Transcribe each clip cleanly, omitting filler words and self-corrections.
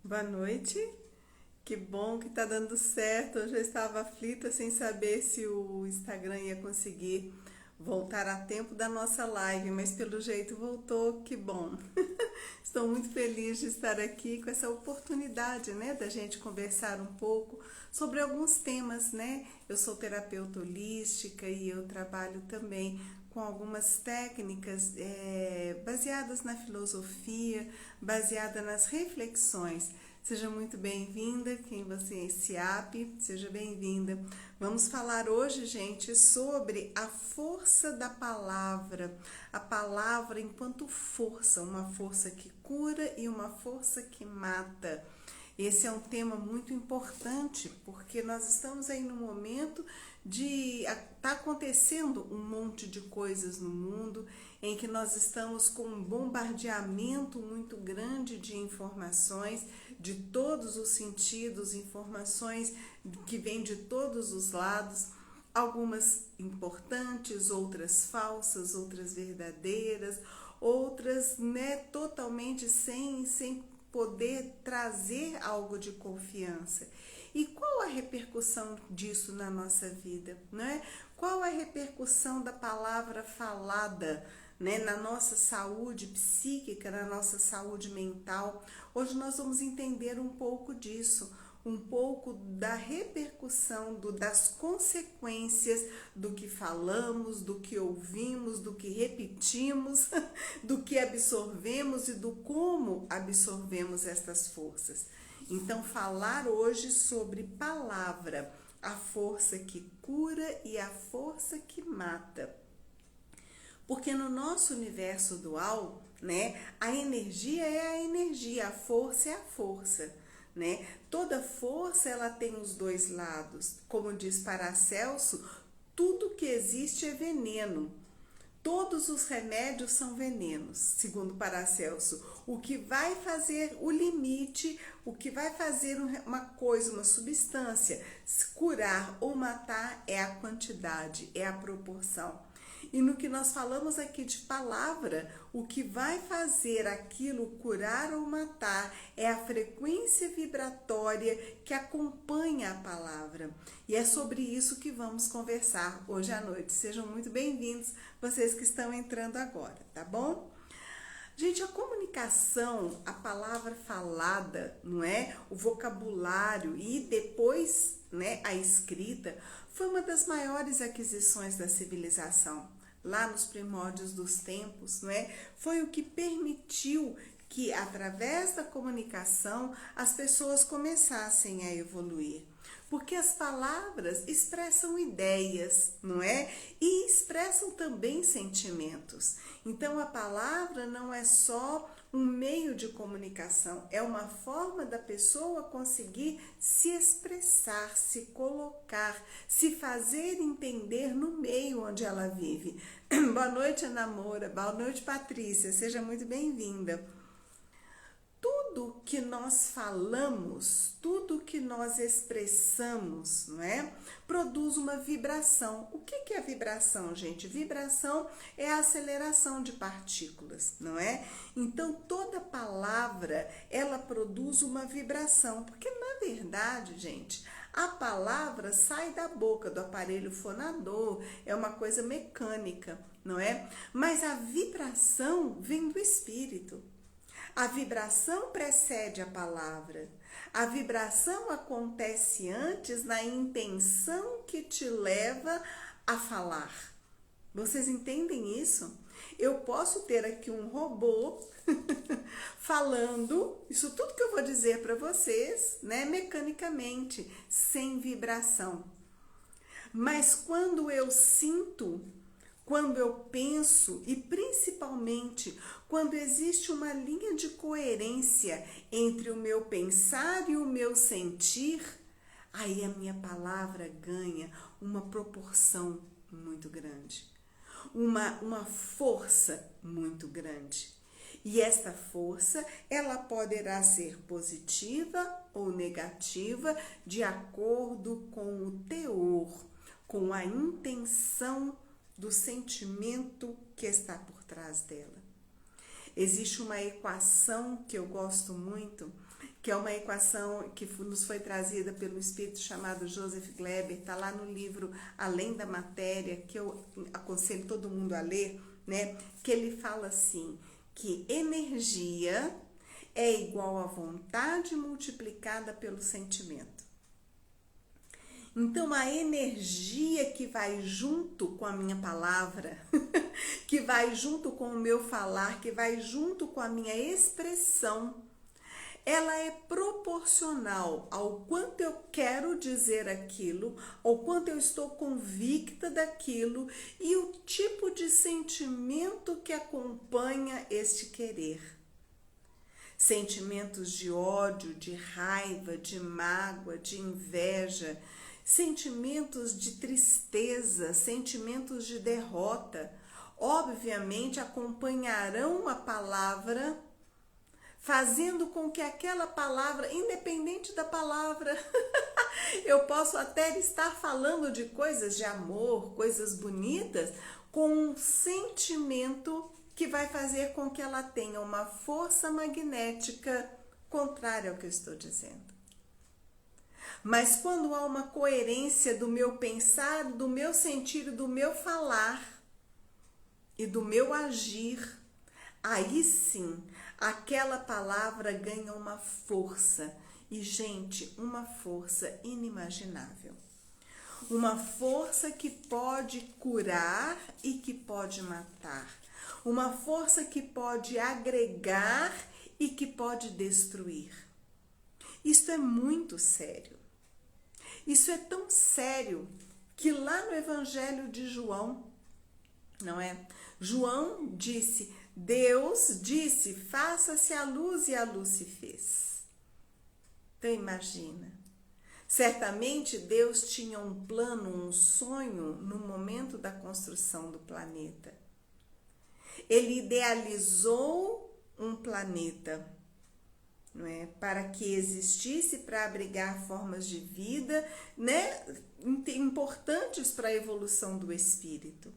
Boa noite, que bom que tá dando certo. Eu já estava aflita sem saber se o Instagram ia conseguir voltar a tempo da nossa live, mas pelo jeito voltou, que bom. Estou muito feliz de estar aqui com essa oportunidade, né, da gente conversar um pouco sobre alguns temas, né? Eu sou terapeuta holística e eu trabalho também com algumas técnicas baseadas na filosofia, baseada nas reflexões. Seja muito bem-vinda, quem você é, SIAP, seja bem-vinda. Vamos falar hoje, gente, sobre a força da palavra. A palavra enquanto força, uma força que cura e uma força que mata. Esse é um tema muito importante, porque nós estamos aí no momento de tá acontecendo um monte de coisas no mundo em que nós estamos com um bombardeamento muito grande de informações de todos os sentidos, informações que vêm de todos os lados, algumas importantes, outras falsas, outras verdadeiras, outras, né, totalmente sem poder trazer algo de confiança. E qual a repercussão disso na nossa vida, né? Qual a repercussão da palavra falada, né, na nossa saúde psíquica, na nossa saúde mental? Hoje nós vamos entender um pouco disso, um pouco da repercussão, das consequências do que falamos, do que ouvimos, do que repetimos, do que absorvemos e do como absorvemos estas forças. Então, falar hoje sobre palavra, a força que cura e a força que mata. Porque no nosso universo dual, né, a energia é a energia, a força é a força, né? Toda força ela tem os dois lados. Como diz Paracelso, tudo que existe é veneno. Todos os remédios são venenos, segundo Paracelso. O que vai fazer o limite, o que vai fazer uma coisa, uma substância, curar ou matar é a quantidade, é a proporção. E no que nós falamos aqui de palavra, o que vai fazer aquilo curar ou matar é a frequência vibratória que acompanha a palavra. E é sobre isso que vamos conversar hoje à noite. Sejam muito bem-vindos, vocês que estão entrando agora, tá bom? Gente, a comunicação, a palavra falada, não é? O vocabulário e depois, né, a escrita, foi uma das maiores aquisições da civilização. Lá nos primórdios dos tempos, não é? Foi o que permitiu que, através da comunicação, as pessoas começassem a evoluir. Porque as palavras expressam ideias, não é? E expressam também sentimentos. Então, a palavra não é só um meio de comunicação, é uma forma da pessoa conseguir se expressar, se colocar, se fazer entender no meio onde ela vive. Boa noite, Ana Moura. Boa noite, Patrícia. Seja muito bem-vinda. Tudo que nós falamos, tudo que nós expressamos, não é? Produz uma vibração. O que é vibração, gente? Vibração é a aceleração de partículas, não é? Então, toda palavra, ela produz uma vibração, porque na verdade, gente, a palavra sai da boca do aparelho fonador, é uma coisa mecânica, não é? Mas a vibração vem do espírito. A vibração precede a palavra. A vibração acontece antes na intenção que te leva a falar. Vocês entendem isso? Eu posso ter aqui um robô falando isso tudo que eu vou dizer para vocês, né, mecanicamente, sem vibração. Mas quando eu sinto, quando eu penso e principalmente quando existe uma linha de coerência entre o meu pensar e o meu sentir, aí a minha palavra ganha uma proporção muito grande, uma força muito grande. E esta força, ela poderá ser positiva ou negativa de acordo com o teor, com a intenção do sentimento que está por trás dela. Existe uma equação que eu gosto muito, que é uma equação que nos foi trazida pelo espírito chamado Joseph Gleber, está lá no livro Além da Matéria, que eu aconselho todo mundo a ler, né? Que ele fala assim, que energia é igual a vontade multiplicada pelo sentimento. Então, a energia que vai junto com a minha palavra, que vai junto com o meu falar, que vai junto com a minha expressão, ela é proporcional ao quanto eu quero dizer aquilo, ao quanto eu estou convicta daquilo e o tipo de sentimento que acompanha este querer. Sentimentos de ódio, de raiva, de mágoa, de inveja, sentimentos de tristeza, sentimentos de derrota, obviamente acompanharão a palavra, fazendo com que aquela palavra, independente da palavra, eu posso até estar falando de coisas de amor, coisas bonitas, com um sentimento que vai fazer com que ela tenha uma força magnética contrária ao que eu estou dizendo. Mas quando há uma coerência do meu pensar, do meu sentir, do meu falar e do meu agir, aí sim, aquela palavra ganha uma força. E, gente, uma força inimaginável. Uma força que pode curar e que pode matar. Uma força que pode agregar e que pode destruir. Isso é muito sério. Isso é tão sério que lá no Evangelho de João, não é? João disse, Deus disse, faça-se a luz e a luz se fez. Então imagina, certamente Deus tinha um plano, um sonho no momento da construção do planeta. Ele idealizou um planeta, não é? Para que existisse, para abrigar formas de vida, né? Importantes para a evolução do espírito.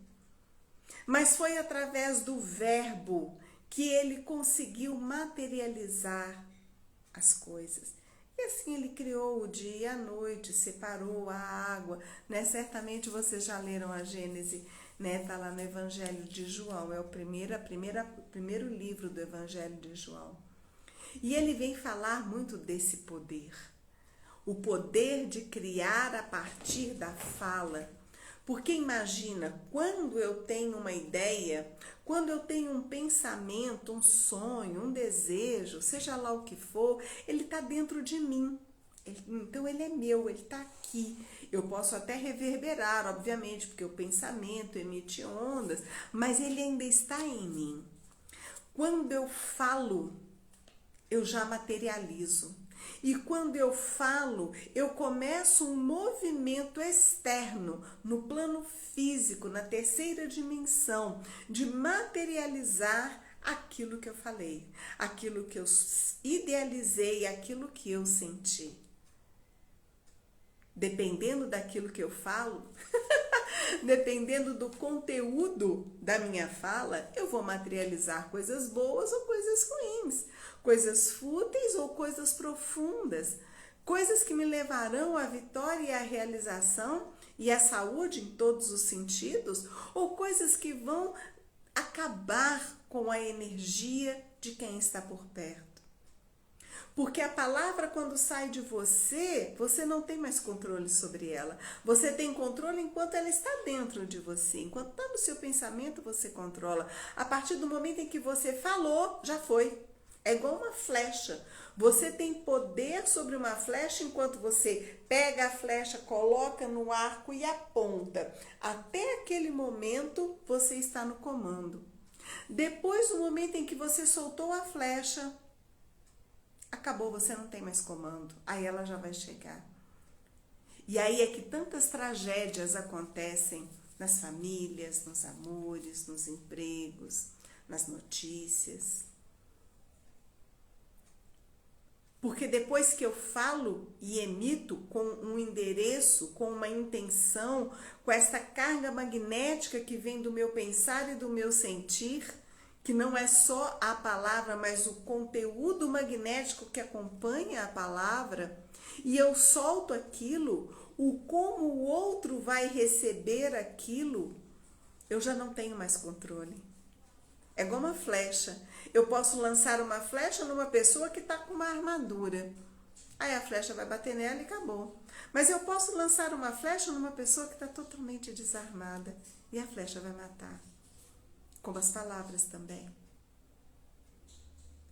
Mas foi através do verbo que ele conseguiu materializar as coisas. E assim ele criou o dia e a noite, separou a água, né? Certamente vocês já leram a Gênese, né? Tá lá no Evangelho de João, é o primeiro livro do Evangelho de João. E ele vem falar muito desse poder, o poder de criar a partir da fala. Porque imagina, quando eu tenho uma ideia, quando eu tenho um pensamento, um sonho, um desejo, seja lá o que for, ele está dentro de mim. Então ele é meu, ele está aqui. Eu posso até reverberar, obviamente, porque o pensamento emite ondas, mas ele ainda está em mim. Quando eu falo, eu já materializo. E quando eu falo, eu começo um movimento externo, no plano físico, na terceira dimensão, de materializar aquilo que eu falei, aquilo que eu idealizei, aquilo que eu senti. Dependendo daquilo que eu falo, dependendo do conteúdo da minha fala, eu vou materializar coisas boas ou coisas ruins, coisas fúteis ou coisas profundas, coisas que me levarão à vitória e à realização e à saúde em todos os sentidos, ou coisas que vão acabar com a energia de quem está por perto. Porque a palavra, quando sai de você, você não tem mais controle sobre ela. Você tem controle enquanto ela está dentro de você. Enquanto está no seu pensamento, você controla. A partir do momento em que você falou, já foi. É igual uma flecha. Você tem poder sobre uma flecha enquanto você pega a flecha, coloca no arco e aponta. Até aquele momento, você está no comando. Depois do momento em que você soltou a flecha, acabou, você não tem mais comando. Aí ela já vai chegar. E aí é que tantas tragédias acontecem nas famílias, nos amores, nos empregos, nas notícias. Porque depois que eu falo e emito com um endereço, com uma intenção, com essa carga magnética que vem do meu pensar e do meu sentir, que não é só a palavra, mas o conteúdo magnético que acompanha a palavra, e eu solto aquilo, o como o outro vai receber aquilo, eu já não tenho mais controle. É igual uma flecha. Eu posso lançar uma flecha numa pessoa que está com uma armadura. Aí a flecha vai bater nela e acabou. Mas eu posso lançar uma flecha numa pessoa que está totalmente desarmada e a flecha vai matar. Como as palavras também.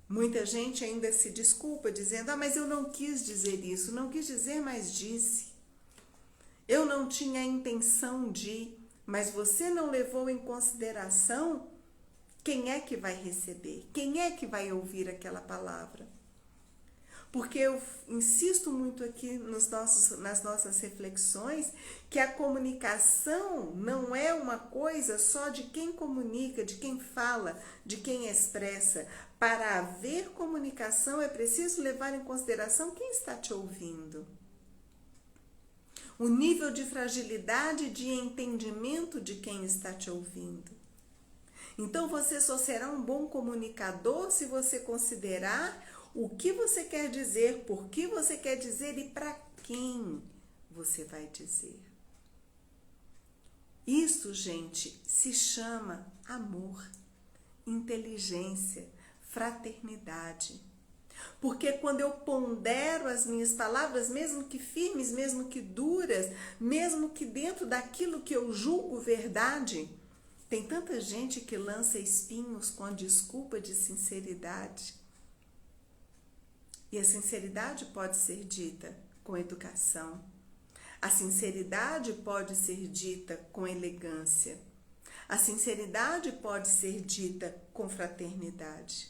Muita gente ainda se desculpa dizendo, mas eu não quis dizer isso, não quis dizer, mas disse. Eu não tinha a intenção de, mas você não levou em consideração quem é que vai receber, quem é que vai ouvir aquela palavra. Porque eu insisto muito aqui nas nossas reflexões que a comunicação não é uma coisa só de quem comunica, de quem fala, de quem expressa. Para haver comunicação é preciso levar em consideração quem está te ouvindo. O nível de fragilidade de entendimento de quem está te ouvindo. Então você só será um bom comunicador se você considerar o que você quer dizer, por que você quer dizer e para quem você vai dizer. Isso, gente, se chama amor, inteligência, fraternidade. Porque quando eu pondero as minhas palavras, mesmo que firmes, mesmo que duras, mesmo que dentro daquilo que eu julgo verdade, tem tanta gente que lança espinhos com a desculpa de sinceridade. E a sinceridade pode ser dita com educação. A sinceridade pode ser dita com elegância. A sinceridade pode ser dita com fraternidade.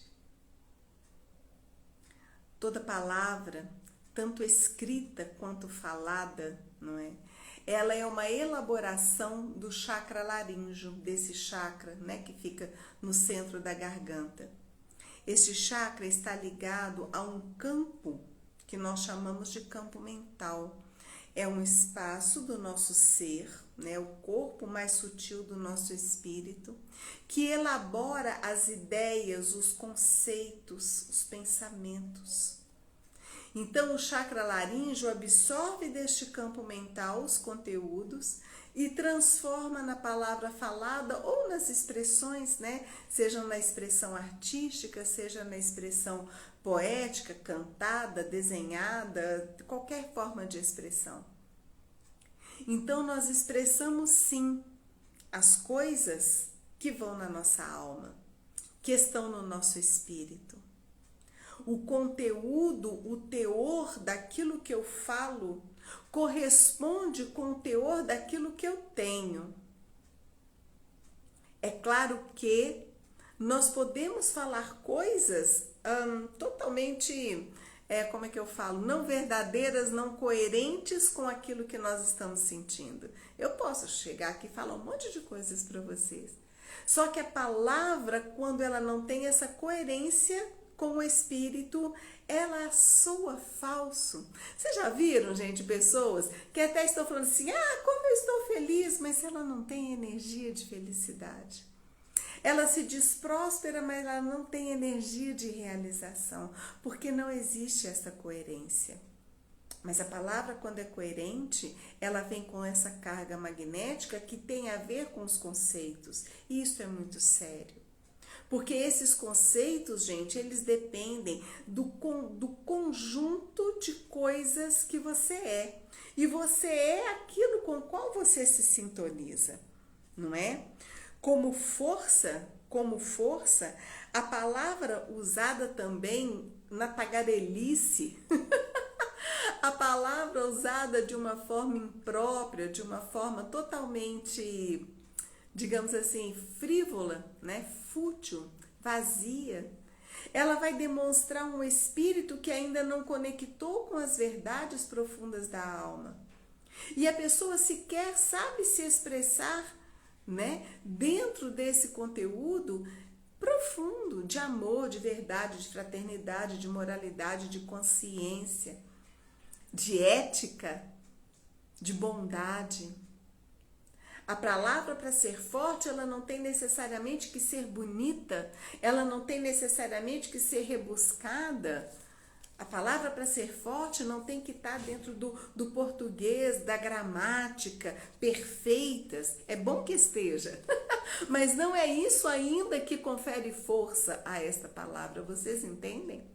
Toda palavra, tanto escrita quanto falada, não é? Ela é uma elaboração do chakra laríngeo, desse chakra, né, que fica no centro da garganta. Este chakra está ligado a um campo que nós chamamos de campo mental. É um espaço do nosso ser, né, o corpo mais sutil do nosso espírito, que elabora as ideias, os conceitos, os pensamentos. Então, o chakra laríngeo absorve deste campo mental os conteúdos e transforma na palavra falada ou nas expressões, né? Seja na expressão artística, seja na expressão poética, cantada, desenhada, qualquer forma de expressão. Então, nós expressamos sim as coisas que vão na nossa alma, que estão no nosso espírito. O conteúdo, o teor daquilo que eu falo corresponde com o teor daquilo que eu tenho. É claro que nós podemos falar coisas totalmente, não verdadeiras, não coerentes com aquilo que nós estamos sentindo. Eu posso chegar aqui e falar um monte de coisas para vocês. Só que a palavra, quando ela não tem essa coerência com o espírito, ela soa falso. Vocês já viram, gente, pessoas que até estão falando assim, como eu estou feliz, mas ela não tem energia de felicidade. Ela se diz próspera, mas ela não tem energia de realização, porque não existe essa coerência. Mas a palavra, quando é coerente, ela vem com essa carga magnética que tem a ver com os conceitos. E isso é muito sério. Porque esses conceitos, gente, eles dependem do conjunto de coisas que você é. E você é aquilo com o qual você se sintoniza, não é? Como força, a palavra usada também na tagarelice, a palavra usada de uma forma imprópria, de uma forma totalmente, digamos assim, frívola, né? Fútil, vazia, ela vai demonstrar um espírito que ainda não conectou com as verdades profundas da alma. E a pessoa sequer sabe se expressar, né, dentro desse conteúdo profundo de amor, de verdade, de fraternidade, de moralidade, de consciência, de ética, de bondade. A palavra para ser forte, ela não tem necessariamente que ser bonita, ela não tem necessariamente que ser rebuscada. A palavra para ser forte não tem que estar dentro do português, da gramática, perfeitas. É bom que esteja, mas não é isso ainda que confere força a esta palavra. Vocês entendem?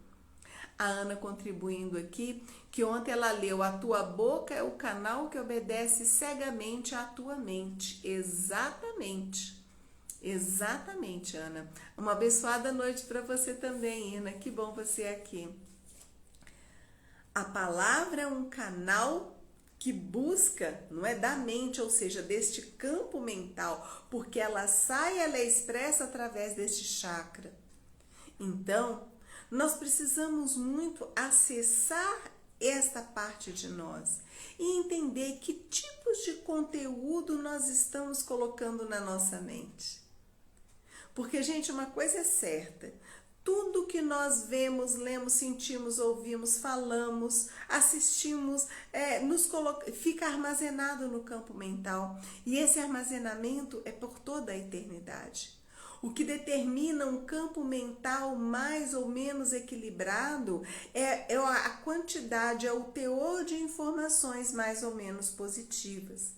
A Ana contribuindo aqui, que ontem ela leu: a tua boca é o canal que obedece cegamente à tua mente. Exatamente. Exatamente, Ana. Uma abençoada noite para você também, Ana. Que bom você aqui. A palavra é um canal que busca, não é da mente, ou seja, deste campo mental, porque ela sai, ela é expressa através deste chakra. Então, nós precisamos muito acessar esta parte de nós e entender que tipos de conteúdo nós estamos colocando na nossa mente. Porque, gente, uma coisa é certa: tudo que nós vemos, lemos, sentimos, ouvimos, falamos, assistimos, fica armazenado no campo mental. E esse armazenamento é por toda a eternidade. O que determina um campo mental mais ou menos equilibrado é a quantidade, é o teor de informações mais ou menos positivas.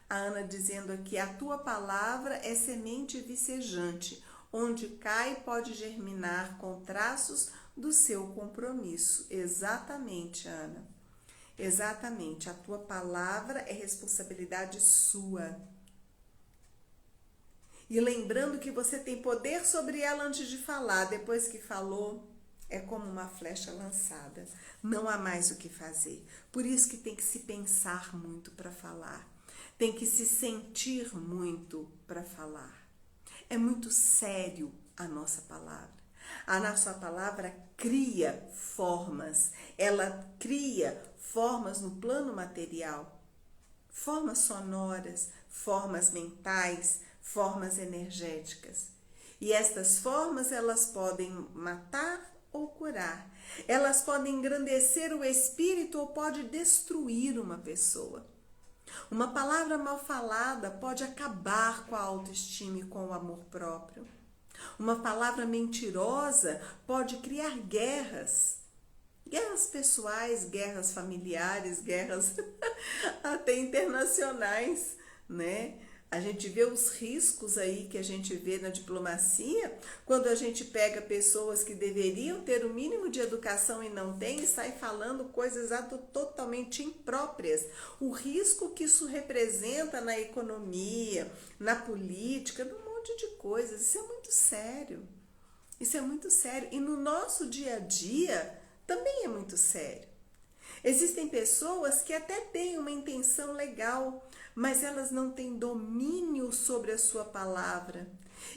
A Ana dizendo aqui: a tua palavra é semente vicejante, onde cai pode germinar com traços do seu compromisso. Exatamente, Ana. Exatamente. A tua palavra é responsabilidade sua. E lembrando que você tem poder sobre ela antes de falar. Depois que falou, é como uma flecha lançada. Não há mais o que fazer. Por isso que tem que se pensar muito para falar. Tem que se sentir muito para falar. É muito sério a nossa palavra. A nossa palavra cria formas. Ela cria formas no plano material. Formas sonoras, formas mentais, formas energéticas. E estas formas, elas podem matar ou curar. Elas podem engrandecer o espírito ou pode destruir uma pessoa. Uma palavra mal falada pode acabar com a autoestima e com o amor próprio. Uma palavra mentirosa pode criar guerras. Guerras pessoais, guerras familiares, guerras até internacionais, né? A gente vê os riscos aí que a gente vê na diplomacia, quando a gente pega pessoas que deveriam ter o mínimo de educação e não tem, e sai falando coisas totalmente impróprias. O risco que isso representa na economia, na política, num monte de coisas. Isso é muito sério. Isso é muito sério. E no nosso dia a dia também é muito sério. Existem pessoas que até têm uma intenção legal, mas elas não têm domínio sobre a sua palavra.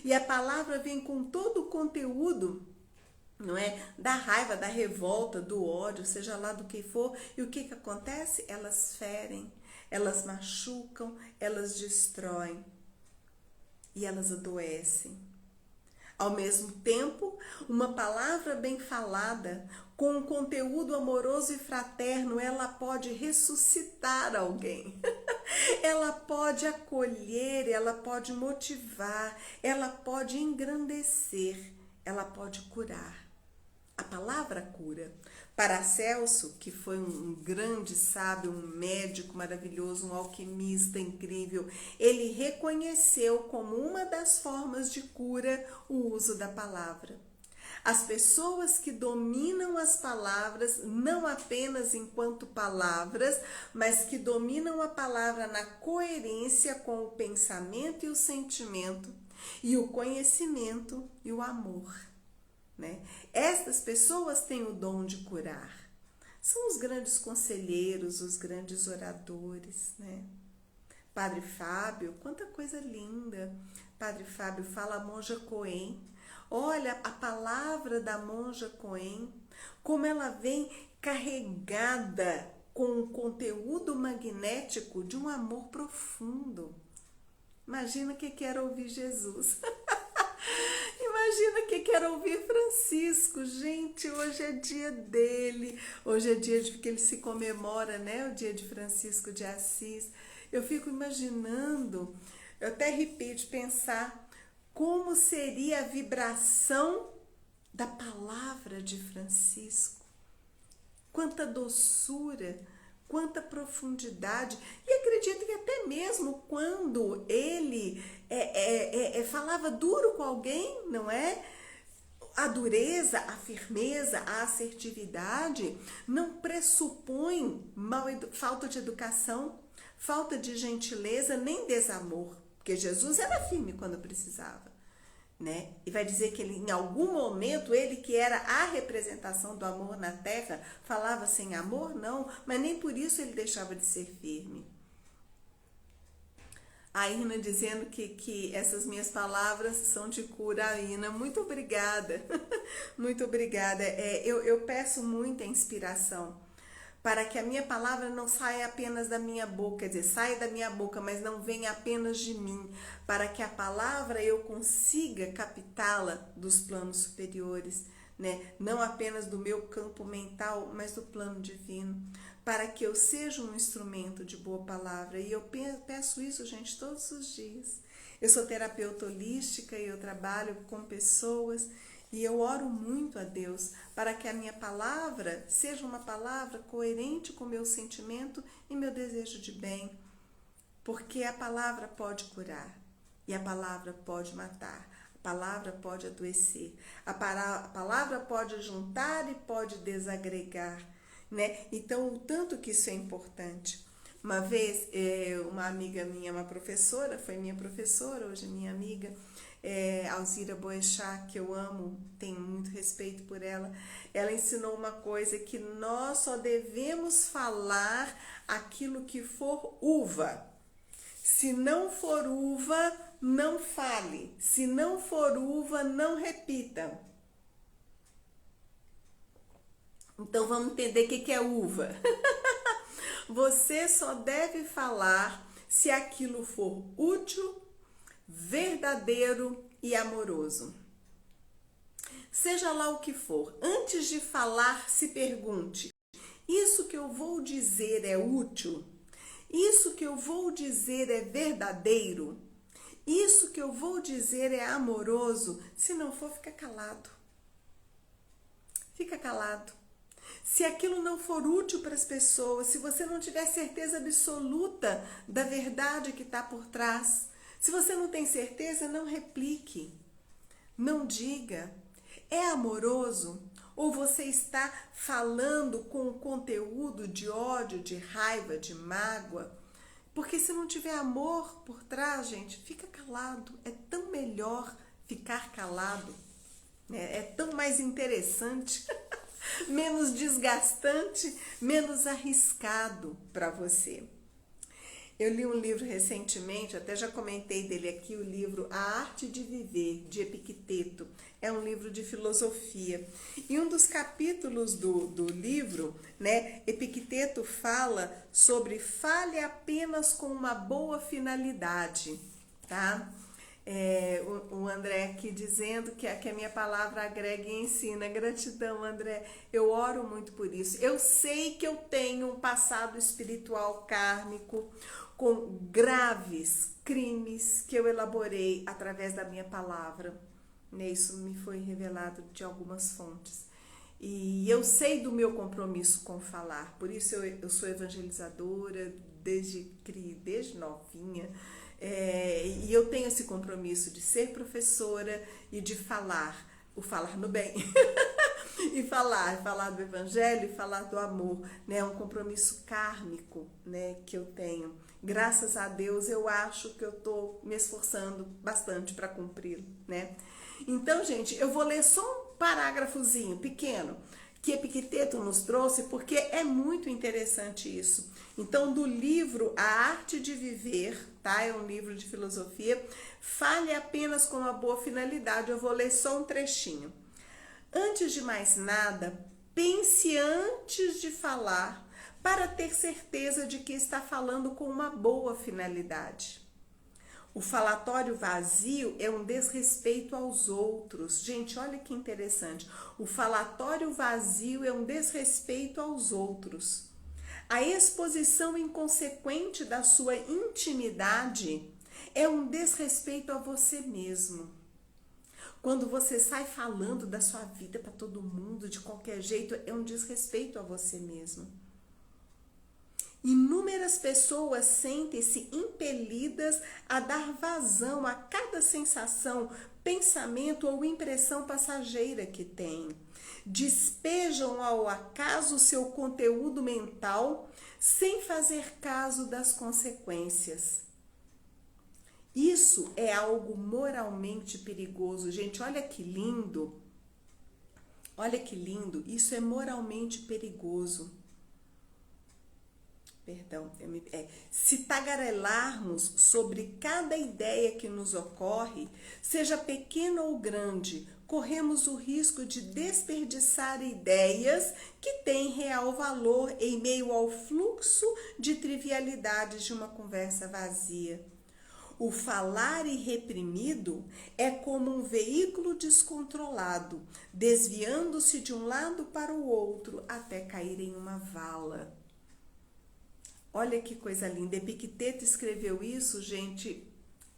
E a palavra vem com todo o conteúdo, não é? Da raiva, da revolta, do ódio, seja lá do que for. E o que acontece? Elas ferem, elas machucam, elas destroem e elas adoecem. Ao mesmo tempo, uma palavra bem falada, com um conteúdo amoroso e fraterno, ela pode ressuscitar alguém. Ela pode acolher, ela pode motivar, ela pode engrandecer, ela pode curar. A palavra cura. Paracelso, que foi um grande sábio, um médico maravilhoso, um alquimista incrível, ele reconheceu como uma das formas de cura o uso da palavra. As pessoas que dominam as palavras, não apenas enquanto palavras, mas que dominam a palavra na coerência com o pensamento e o sentimento, e o conhecimento e o amor. Né? Estas pessoas têm o dom de curar. São os grandes conselheiros, os grandes oradores, né? Padre Fábio, quanta coisa linda. Padre Fábio fala a monja Coen. Olha a palavra da monja Coen, como ela vem carregada com um conteúdo magnético de um amor profundo. Imagina que era ouvir Jesus. Imagina que quer ouvir Francisco. Gente, hoje é dia dele. Hoje é dia de que ele se comemora, né? O dia de Francisco de Assis. eu fico imaginando, eu até arrepio de pensar como seria a vibração da palavra de Francisco. Quanta doçura, quanta profundidade. E acredito que até mesmo quando ele falava duro com alguém, não é? A dureza, a firmeza, a assertividade não pressupõe falta de educação, falta de gentileza, nem desamor. Porque Jesus era firme quando precisava, né? E vai dizer que ele, em algum momento, ele que era a representação do amor na terra, falava sem amor? Não, mas nem por isso ele deixava de ser firme. A Ina dizendo que essas minhas palavras são de cura. A Ina, muito obrigada, muito obrigada. Eu peço muita inspiração para que a minha palavra não saia apenas da minha boca, quer dizer, saia da minha boca, mas não venha apenas de mim, para que a palavra eu consiga captá-la dos planos superiores, né? Não apenas do meu campo mental, mas do plano divino, para que eu seja um instrumento de boa palavra. E eu peço isso, gente, todos os dias. Eu sou terapeuta holística e eu trabalho com pessoas e eu oro muito a Deus para que a minha palavra seja uma palavra coerente com o meu sentimento e meu desejo de bem, porque a palavra pode curar e a palavra pode matar. A palavra pode adoecer, a palavra pode juntar e pode desagregar, né? Então, o tanto que isso é importante. Uma vez, uma amiga minha, uma professora, foi minha professora, hoje minha amiga, Alzira Boechat, que eu amo, tenho muito respeito por ela, ela ensinou uma coisa, que nós só devemos falar aquilo que for uva. Se não for uva, não fale. Se não for uva, não repita. Então vamos entender o que é uva. Você só deve falar se aquilo for útil, verdadeiro e amoroso. Seja lá o que for, antes de falar, se pergunte: isso que eu vou dizer é útil? Isso que eu vou dizer é verdadeiro? Isso que eu vou dizer é amoroso? Se não for, fica calado. Fica calado. Se aquilo não for útil para as pessoas, se você não tiver certeza absoluta da verdade que está por trás, se você não tem certeza, não replique, não diga. É amoroso? Ou você está falando com conteúdo de ódio, de raiva, de mágoa? Porque se não tiver amor por trás, gente, fica calado. É tão melhor ficar calado, né? É tão mais interessante, menos desgastante, menos arriscado para você. Eu li um livro recentemente, até já comentei dele aqui, o livro A Arte de Viver, de Epicteto. É um livro de filosofia. E um dos capítulos do livro, né, Epicteto fala sobre fale apenas com uma boa finalidade, tá? O André aqui dizendo que a minha palavra agrega e ensina. Gratidão, André. Eu oro muito por isso. Eu sei que eu tenho um passado espiritual kármico com graves crimes que eu elaborei através da minha palavra. Isso me foi revelado de algumas fontes. E eu sei do meu compromisso com falar. Por isso eu sou evangelizadora desde novinha. E eu tenho esse compromisso de ser professora e de falar, o falar no bem, e falar do evangelho e falar do amor, né? É um compromisso kármico, né, que eu tenho. Graças a Deus eu acho que eu estou me esforçando bastante para cumpri-lo, né? Então, gente, eu vou ler só um parágrafozinho pequeno que Epicteto nos trouxe, porque é muito interessante isso. Então, do livro A Arte de Viver, tá? É um livro de filosofia. Fale apenas com uma boa finalidade. Eu vou ler só um trechinho. Antes de mais nada, pense antes de falar, para ter certeza de que está falando com uma boa finalidade. O falatório vazio é um desrespeito aos outros. Gente, olha que interessante. O falatório vazio é um desrespeito aos outros. A exposição inconsequente da sua intimidade é um desrespeito a você mesmo. Quando você sai falando da sua vida para todo mundo de qualquer jeito, é um desrespeito a você mesmo. Inúmeras pessoas sentem-se impelidas a dar vazão a cada sensação, pensamento ou impressão passageira que têm. Despejam ao acaso seu conteúdo mental sem fazer caso das consequências. Isso é algo moralmente perigoso. Gente, olha que lindo. Olha que lindo. Isso é moralmente perigoso. Perdão, se tagarelarmos sobre cada ideia que nos ocorre, seja pequena ou grande, corremos o risco de desperdiçar ideias que têm real valor em meio ao fluxo de trivialidades de uma conversa vazia. O falar irreprimido é como um veículo descontrolado, desviando-se de um lado para o outro até cair em uma vala. Olha que coisa linda. Epicteto escreveu isso, gente,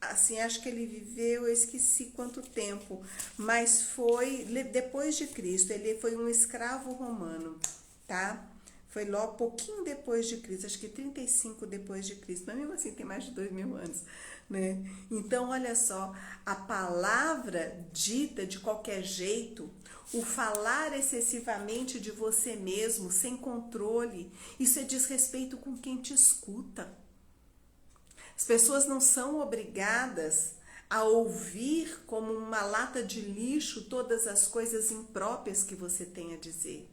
assim, acho que ele viveu, eu esqueci quanto tempo, mas foi depois de Cristo. Ele foi um escravo romano, tá? Foi logo pouquinho depois de Cristo, acho que 35 depois de Cristo, mas mesmo assim tem mais de 2000 anos, né? Então, olha só, a palavra dita de qualquer jeito, o falar excessivamente de você mesmo, sem controle, isso é desrespeito com quem te escuta. As pessoas não são obrigadas a ouvir como uma lata de lixo todas as coisas impróprias que você tem a dizer.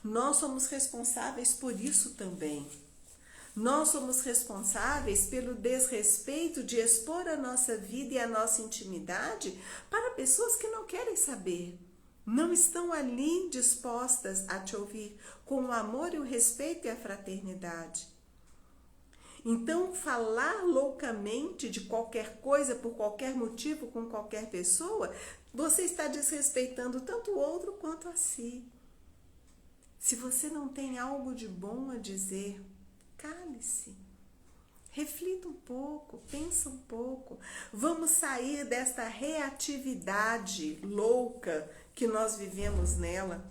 Nós somos responsáveis por isso também. Nós somos responsáveis pelo desrespeito de expor a nossa vida e a nossa intimidade para pessoas que não querem saber. Não estão ali dispostas a te ouvir com o amor e o respeito e a fraternidade. Então, falar loucamente de qualquer coisa, por qualquer motivo, com qualquer pessoa, você está desrespeitando tanto o outro quanto a si. Se você não tem algo de bom a dizer, cale-se. Reflita um pouco, pensa um pouco. Vamos sair desta reatividade louca que nós vivemos nela.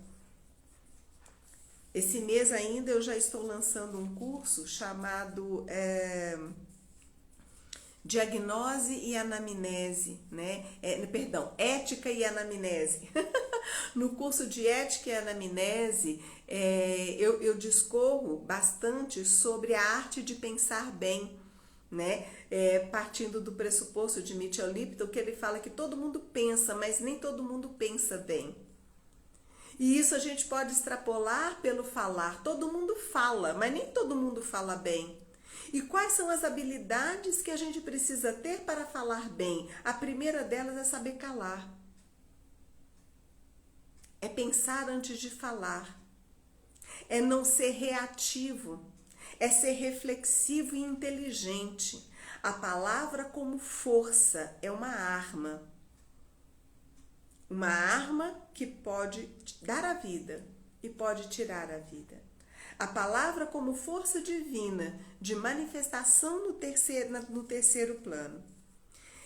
Esse mês ainda eu já estou lançando um curso chamado Diagnose e Anamnese, né? Ética e Anamnese. No curso de Ética e Anamnese, eu discorro bastante sobre a arte de pensar bem, né? Partindo do pressuposto de Mitchell Lipton, que ele fala que todo mundo pensa, mas nem todo mundo pensa bem. E isso a gente pode extrapolar pelo falar. Todo mundo fala, mas nem todo mundo fala bem. E quais são as habilidades que a gente precisa ter para falar bem? A primeira delas é saber calar. É pensar antes de falar. É não ser reativo. É ser reflexivo e inteligente. A palavra como força é uma arma. Uma arma que pode dar a vida e pode tirar a vida. A palavra como força divina de manifestação no terceiro plano.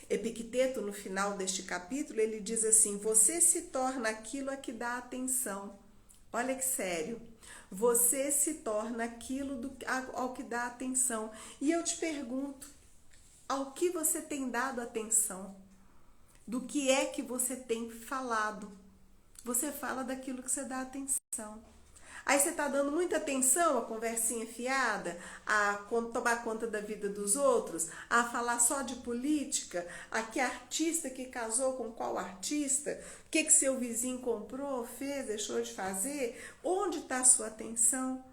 Epicteto, no final deste capítulo, ele diz assim: você se torna aquilo a que dá atenção. Olha que sério. Você se torna aquilo ao que dá atenção. E eu te pergunto, ao que você tem dado atenção? Do que é que você tem falado? Você fala daquilo que você dá atenção. Aí você está dando muita atenção à conversinha fiada, a tomar conta da vida dos outros, a falar só de política, a que artista que casou com qual artista, o que seu vizinho comprou, fez, deixou de fazer, onde está a sua atenção?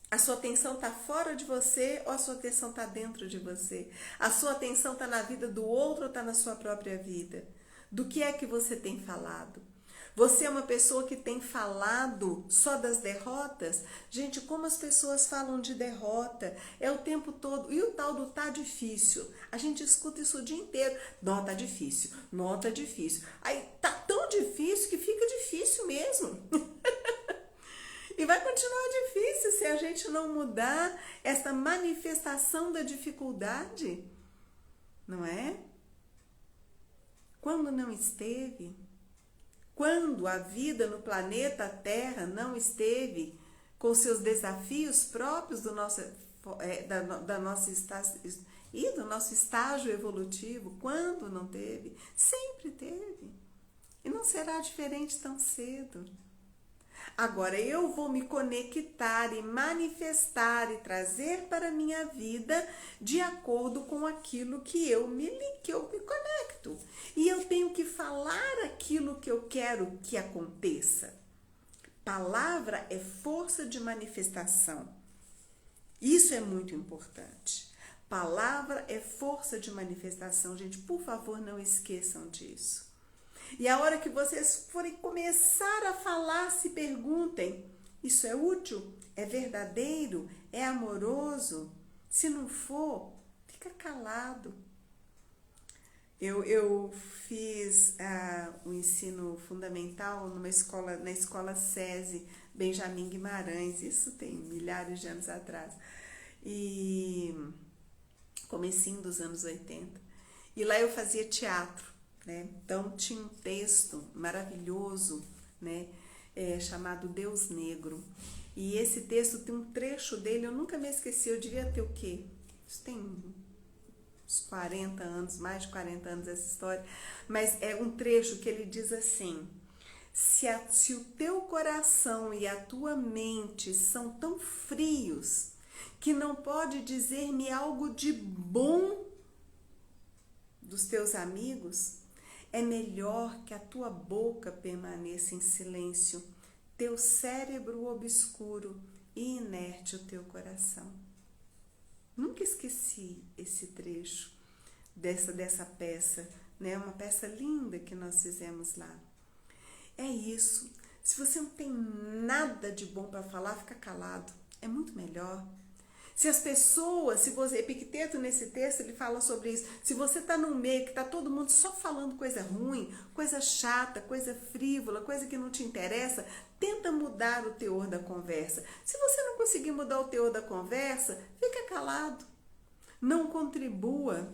A sua atenção está fora de você ou a sua atenção está dentro de você? A sua atenção está na vida do outro ou está na sua própria vida? Do que é que você tem falado? Você é uma pessoa que tem falado só das derrotas? Gente, como as pessoas falam de derrota? É o tempo todo. E o tal do tá difícil? A gente escuta isso o dia inteiro. Não, tá difícil. Não, tá difícil. Aí tá tão difícil que fica difícil mesmo. E vai continuar difícil se a gente não mudar essa manifestação da dificuldade, não é? Quando não esteve, quando a vida no planeta Terra não esteve com seus desafios próprios do nosso, da nossa e do nosso estágio evolutivo, quando não teve, sempre teve. E não será diferente tão cedo. Agora eu vou me conectar e manifestar e trazer para a minha vida de acordo com aquilo que eu me conecto. E eu tenho que falar aquilo que eu quero que aconteça. Palavra é força de manifestação. Isso é muito importante. Palavra é força de manifestação. Gente, por favor, não esqueçam disso. E a hora que vocês forem começar a falar, se perguntem: isso é útil? É verdadeiro? É amoroso? Se não for, fica calado. Eu fiz o ensino fundamental na escola SESI, Benjamin Guimarães, isso tem milhares de anos atrás, e comecinho dos anos 80. E lá eu fazia teatro, né? Então tinha um texto maravilhoso, né? Chamado Deus Negro. E esse texto tem um trecho dele, eu nunca me esqueci, eu devia ter o quê? Isso tem uns 40 anos, mais de 40 anos essa história, mas é um trecho que ele diz assim: se o teu coração e a tua mente são tão frios que não pode dizer-me algo de bom dos teus amigos, é melhor que a tua boca permaneça em silêncio, teu cérebro obscuro e inerte o teu coração. Nunca esqueci esse trecho dessa peça, né? Uma peça linda que nós fizemos lá. É isso. Se você não tem nada de bom para falar, fica calado. É muito melhor. Se as pessoas, Epicteto nesse texto, ele fala sobre isso. Se você está num meio que está todo mundo só falando coisa ruim, coisa chata, coisa frívola, coisa que não te interessa, tenta mudar o teor da conversa. Se você não conseguir mudar o teor da conversa, fica calado. Não contribua.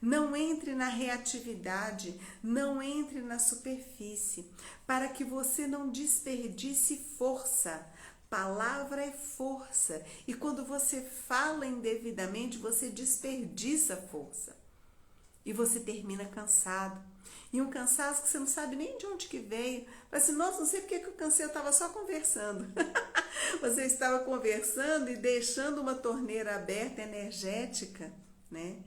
Não entre na reatividade, não entre na superfície, para que você não desperdice força. Palavra é força, e quando você fala indevidamente, você desperdiça força. E você termina cansado. E um cansaço que você não sabe nem de onde que veio. Fala assim, nossa, não sei porque que eu cansei, eu estava só conversando. Você estava conversando e deixando uma torneira aberta, energética, né?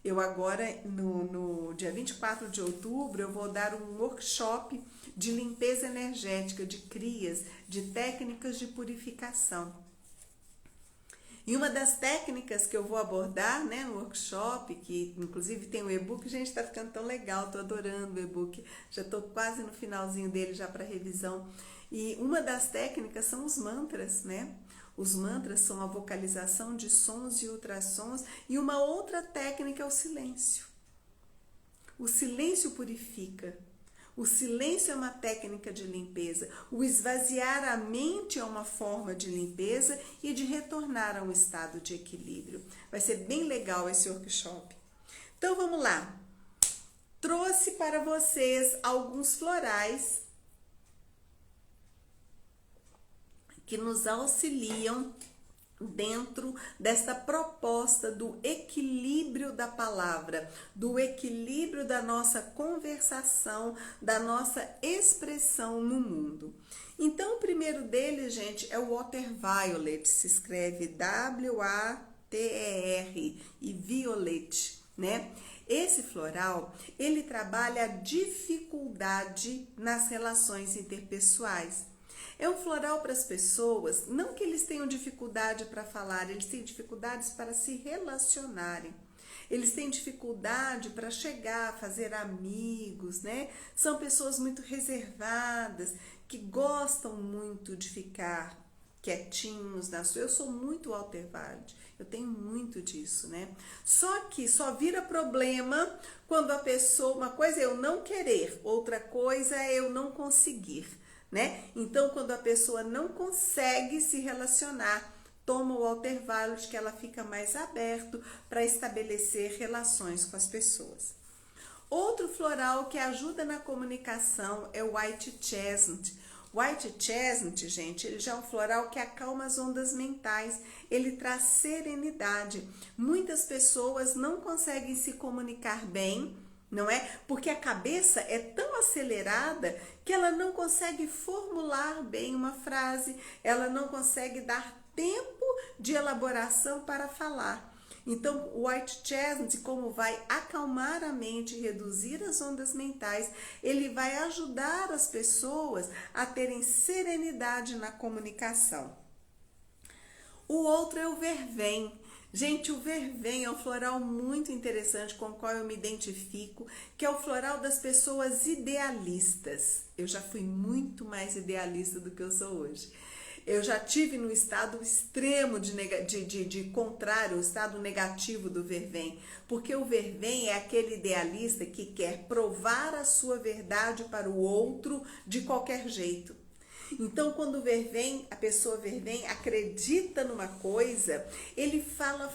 Eu agora, no dia 24 de outubro, eu vou dar um workshop de limpeza energética, de crias, de técnicas de purificação. E uma das técnicas que eu vou abordar, né, no workshop, que inclusive tem um e-book, gente, está ficando tão legal, estou adorando o e-book, já estou quase no finalzinho dele já para revisão. E uma das técnicas são os mantras, né? Os mantras são a vocalização de sons e ultrassons, e uma outra técnica é o silêncio. O silêncio purifica. O silêncio é uma técnica de limpeza. O esvaziar a mente é uma forma de limpeza e de retornar a um estado de equilíbrio. Vai ser bem legal esse workshop. Então vamos lá. Trouxe para vocês alguns florais que nos auxiliam dentro desta proposta do equilíbrio da palavra, do equilíbrio da nossa conversação, da nossa expressão no mundo. Então, o primeiro deles, gente, é o Water Violet, se escreve W-A-T-E-R e Violet, né? Esse floral, ele trabalha a dificuldade nas relações interpessoais. É um floral para as pessoas, não que eles tenham dificuldade para falar, eles têm dificuldades para se relacionarem. Eles têm dificuldade para chegar, fazer amigos, né? São pessoas muito reservadas, que gostam muito de ficar quietinhos na sua. Eu sou muito Water Violet, eu tenho muito disso, né? Só que só vira problema quando a pessoa, uma coisa é eu não querer, outra coisa é eu não conseguir. né? Então, quando a pessoa não consegue se relacionar, toma o Walter Violet, que ela fica mais aberto para estabelecer relações com as pessoas. Outro floral que ajuda na comunicação é o White Chestnut. White Chestnut, gente, ele já é um floral que acalma as ondas mentais, ele traz serenidade. Muitas pessoas não conseguem se comunicar bem, não é? Porque a cabeça é tão acelerada que ela não consegue formular bem uma frase, ela não consegue dar tempo de elaboração para falar. Então, o White Chestnut, como vai acalmar a mente, reduzir as ondas mentais, ele vai ajudar as pessoas a terem serenidade na comunicação. O outro é o vervém. Gente, o vervém é um floral muito interessante com o qual eu me identifico, que é o floral das pessoas idealistas. Eu já fui muito mais idealista do que eu sou hoje. Eu já tive no estado extremo de contrário, o estado negativo do vervém, porque o vervém é aquele idealista que quer provar a sua verdade para o outro de qualquer jeito. Então, quando a pessoa vervém, acredita numa coisa, ele fala,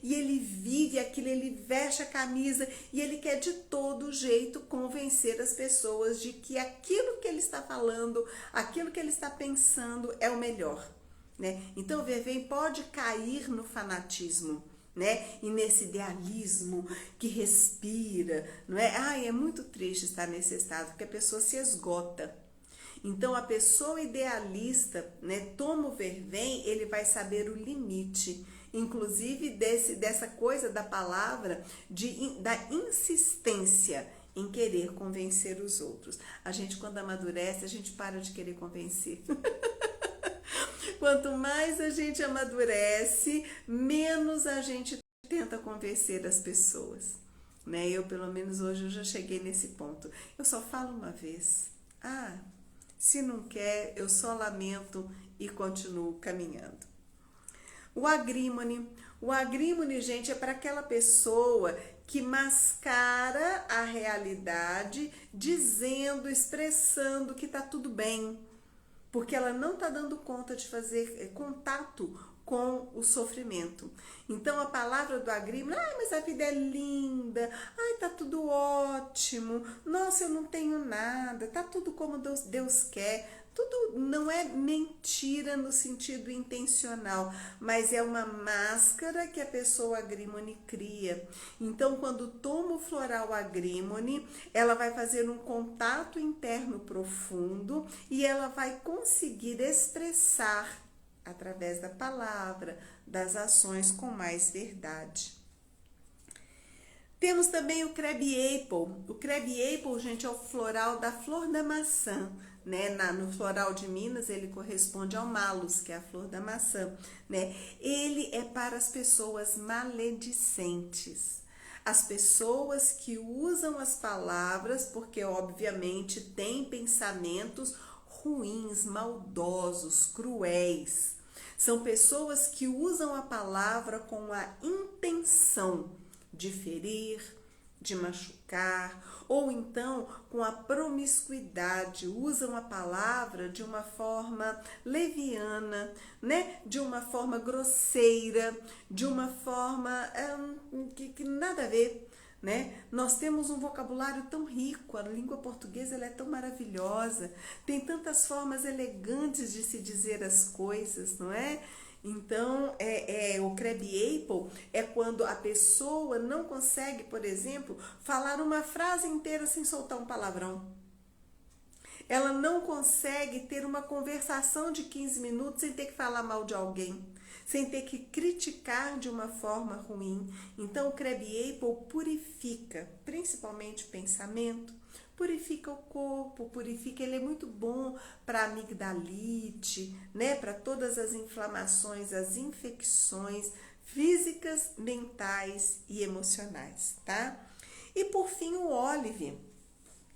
e ele vive aquilo, ele veste a camisa e ele quer de todo jeito convencer as pessoas de que aquilo que ele está falando, aquilo que ele está pensando é o melhor, né? Então, o vervém pode cair no fanatismo, né? E nesse idealismo que respira, não é? Ai, é muito triste estar nesse estado, porque a pessoa se esgota. Então, a pessoa idealista, né, toma o vervém, ele vai saber o limite, inclusive dessa coisa da palavra, da insistência em querer convencer os outros. A gente, quando amadurece, a gente para de querer convencer. Quanto mais a gente amadurece, menos a gente tenta convencer as pessoas, né? Eu, pelo menos hoje, eu já cheguei nesse ponto. Eu só falo uma vez. Se não quer, eu só lamento e continuo caminhando. O agrímone, gente, é para aquela pessoa que mascara a realidade, dizendo, expressando que tá tudo bem, porque ela não tá dando conta de fazer contato com o sofrimento. Então, a palavra do agrímone, mas a vida é linda, tá tudo ótimo, nossa, eu não tenho nada, tá tudo como Deus quer. Tudo não é mentira no sentido intencional, mas é uma máscara que a pessoa agrímone cria. Então, quando toma o floral agrímone, ela vai fazer um contato interno profundo e ela vai conseguir expressar através da palavra, das ações com mais verdade. Temos também o crab apple. O crab apple, gente, é o floral da flor da maçã, né? No floral de Minas, ele corresponde ao malus, que é a flor da maçã, né? Ele é para as pessoas maledicentes. As pessoas que usam as palavras, porque obviamente têm pensamentos ruins, maldosos, cruéis. São pessoas que usam a palavra com a intenção de ferir, de machucar, ou então com a promiscuidade, usam a palavra de uma forma leviana, né? De uma forma grosseira, de uma forma que nada a ver. Né? Nós temos um vocabulário tão rico, a língua portuguesa ela é tão maravilhosa, tem tantas formas elegantes de se dizer as coisas, não é? Então, o crab apple é quando a pessoa não consegue, por exemplo, falar uma frase inteira sem soltar um palavrão. Ela não consegue ter uma conversação de 15 minutos sem ter que falar mal de alguém, sem ter que criticar de uma forma ruim. Então, o crab apple purifica, principalmente o pensamento, purifica o corpo, ele é muito bom para amigdalite, né? Para todas as inflamações, as infecções físicas, mentais e emocionais, tá? E por fim, o olive.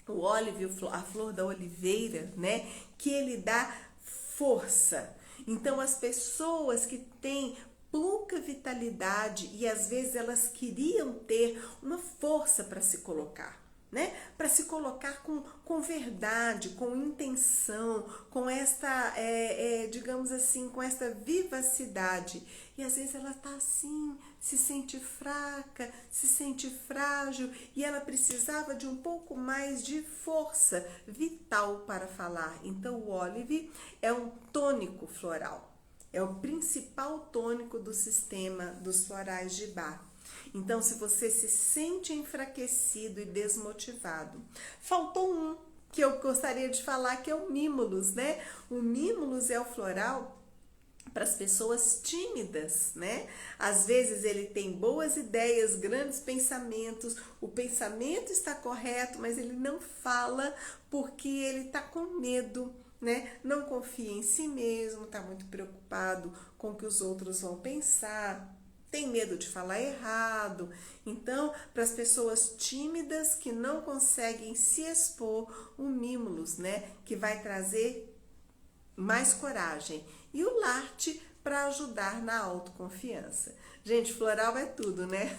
O olive, a flor da oliveira, né? Que ele dá força. Então, as pessoas que têm pouca vitalidade e às vezes elas queriam ter uma força para se colocar, né? Para se colocar com verdade, com intenção, com esta, digamos assim, com esta vivacidade. E às vezes ela está assim, se sente fraca, se sente frágil e ela precisava de um pouco mais de força vital para falar. Então o Olive é um tônico floral, é o principal tônico do sistema dos florais de Bach. Então, se você se sente enfraquecido e desmotivado, faltou um que eu gostaria de falar, que é o Mimulus, né? O Mimulus é o floral para as pessoas tímidas, né? Às vezes ele tem boas ideias, grandes pensamentos, o pensamento está correto, mas ele não fala porque ele está com medo, né? Não confia em si mesmo, está muito preocupado com o que os outros vão pensar, tem medo de falar errado. Então, para as pessoas tímidas que não conseguem se expor, o Mimulus, né, que vai trazer mais coragem. E o Larte para ajudar na autoconfiança. Gente, floral é tudo, né?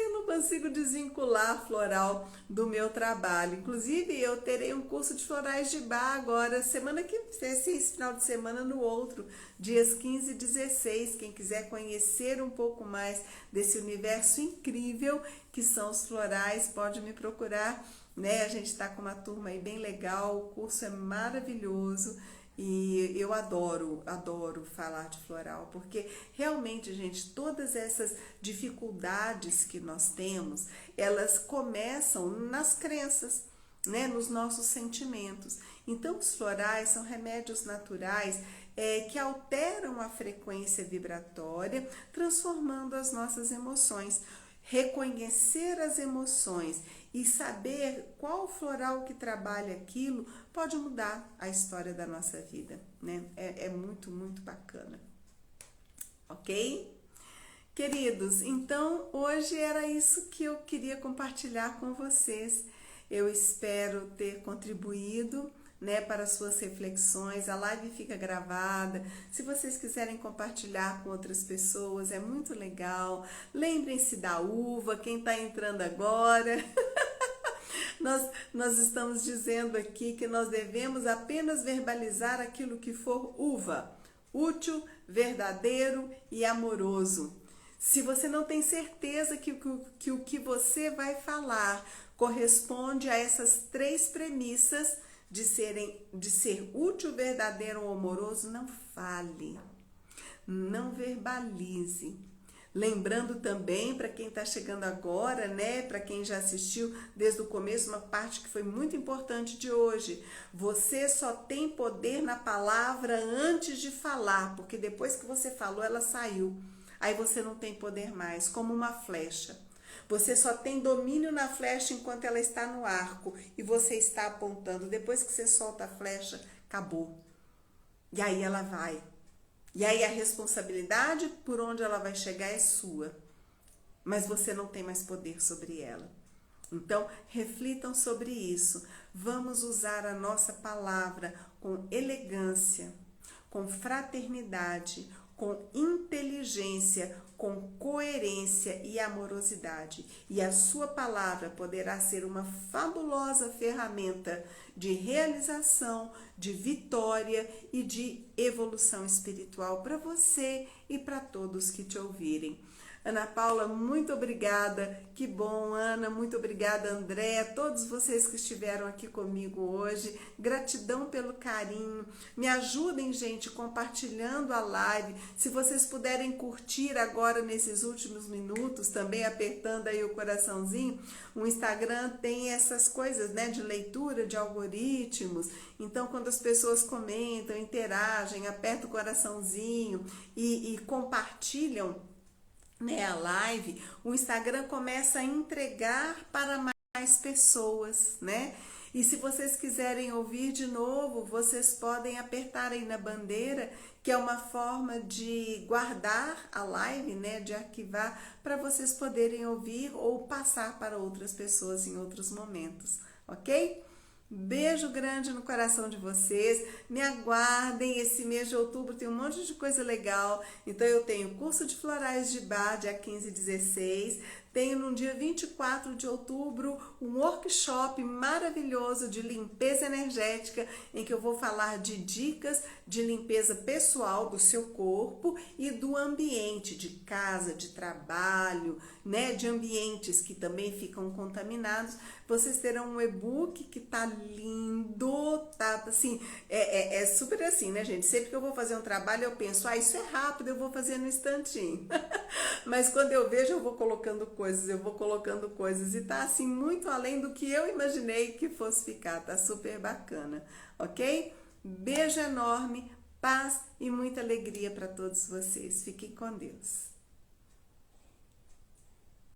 Eu não consigo desvincular floral do meu trabalho. Inclusive, eu terei um curso de florais de Bach agora, semana que esse final de semana no outro, dias 15 e 16. Quem quiser conhecer um pouco mais desse universo incrível que são os florais, pode me procurar, né? A gente está com uma turma aí bem legal, o curso é maravilhoso. E eu adoro falar de floral, porque realmente, gente, todas essas dificuldades que nós temos, elas começam nas crenças, né, nos nossos sentimentos. Então, os florais são remédios naturais que alteram a frequência vibratória, transformando as nossas emoções. Reconhecer as emoções e saber qual floral que trabalha aquilo pode mudar a história da nossa vida, né? É muito, muito bacana. Ok? Queridos, então hoje era isso que eu queria compartilhar com vocês. Eu espero ter contribuído, né, para as suas reflexões. A live fica gravada. Se vocês quiserem compartilhar com outras pessoas, é muito legal. Lembrem-se da uva, quem está entrando agora. Nós estamos dizendo aqui que nós devemos apenas verbalizar aquilo que for uva, útil, verdadeiro e amoroso. Se você não tem certeza que o que você vai falar corresponde a essas três premissas de ser útil, verdadeiro ou amoroso, não fale, não verbalize. Lembrando também, para quem está chegando agora, né, para quem já assistiu desde o começo, uma parte que foi muito importante de hoje. Você só tem poder na palavra antes de falar, porque depois que você falou, ela saiu. Aí você não tem poder mais, como uma flecha. Você só tem domínio na flecha enquanto ela está no arco e você está apontando. Depois que você solta a flecha, acabou. E aí ela vai. E aí a responsabilidade por onde ela vai chegar é sua. Mas você não tem mais poder sobre ela. Então, reflitam sobre isso. Vamos usar a nossa palavra com elegância, com fraternidade, com inteligência, com coerência e amorosidade. E a sua palavra poderá ser uma fabulosa ferramenta de realização, de vitória e de evolução espiritual para você e para todos que te ouvirem. Ana Paula, muito obrigada, que bom, Ana, muito obrigada, André, todos vocês que estiveram aqui comigo hoje, gratidão pelo carinho, me ajudem, gente, compartilhando a live, se vocês puderem curtir agora nesses últimos minutos, também apertando aí o coraçãozinho, o Instagram tem essas coisas, né, de leitura de algoritmos, então quando as pessoas comentam, interagem, apertam o coraçãozinho e compartilham, né, a live, o Instagram começa a entregar para mais pessoas, né? E se vocês quiserem ouvir de novo, vocês podem apertar aí na bandeira, que é uma forma de guardar a live, né, de arquivar, para vocês poderem ouvir ou passar para outras pessoas em outros momentos, ok? Beijo grande no coração de vocês, me aguardem, esse mês de outubro tem um monte de coisa legal, então eu tenho curso de florais de Bach, dia 15 e 16, Tenho no dia 24 de outubro um workshop maravilhoso de limpeza energética, em que eu vou falar de dicas de limpeza pessoal do seu corpo e do ambiente, de casa, de trabalho, né, de ambientes que também ficam contaminados. Vocês terão um e-book que tá lindo, tá assim, é super assim, né, gente? Sempre que eu vou fazer um trabalho eu penso, isso é rápido, eu vou fazer no instantinho. Mas quando eu vejo, eu vou colocando coisas e tá assim muito além do que eu imaginei que fosse ficar, tá super bacana, ok? Beijo enorme, paz e muita alegria para todos vocês. Fiquem com Deus.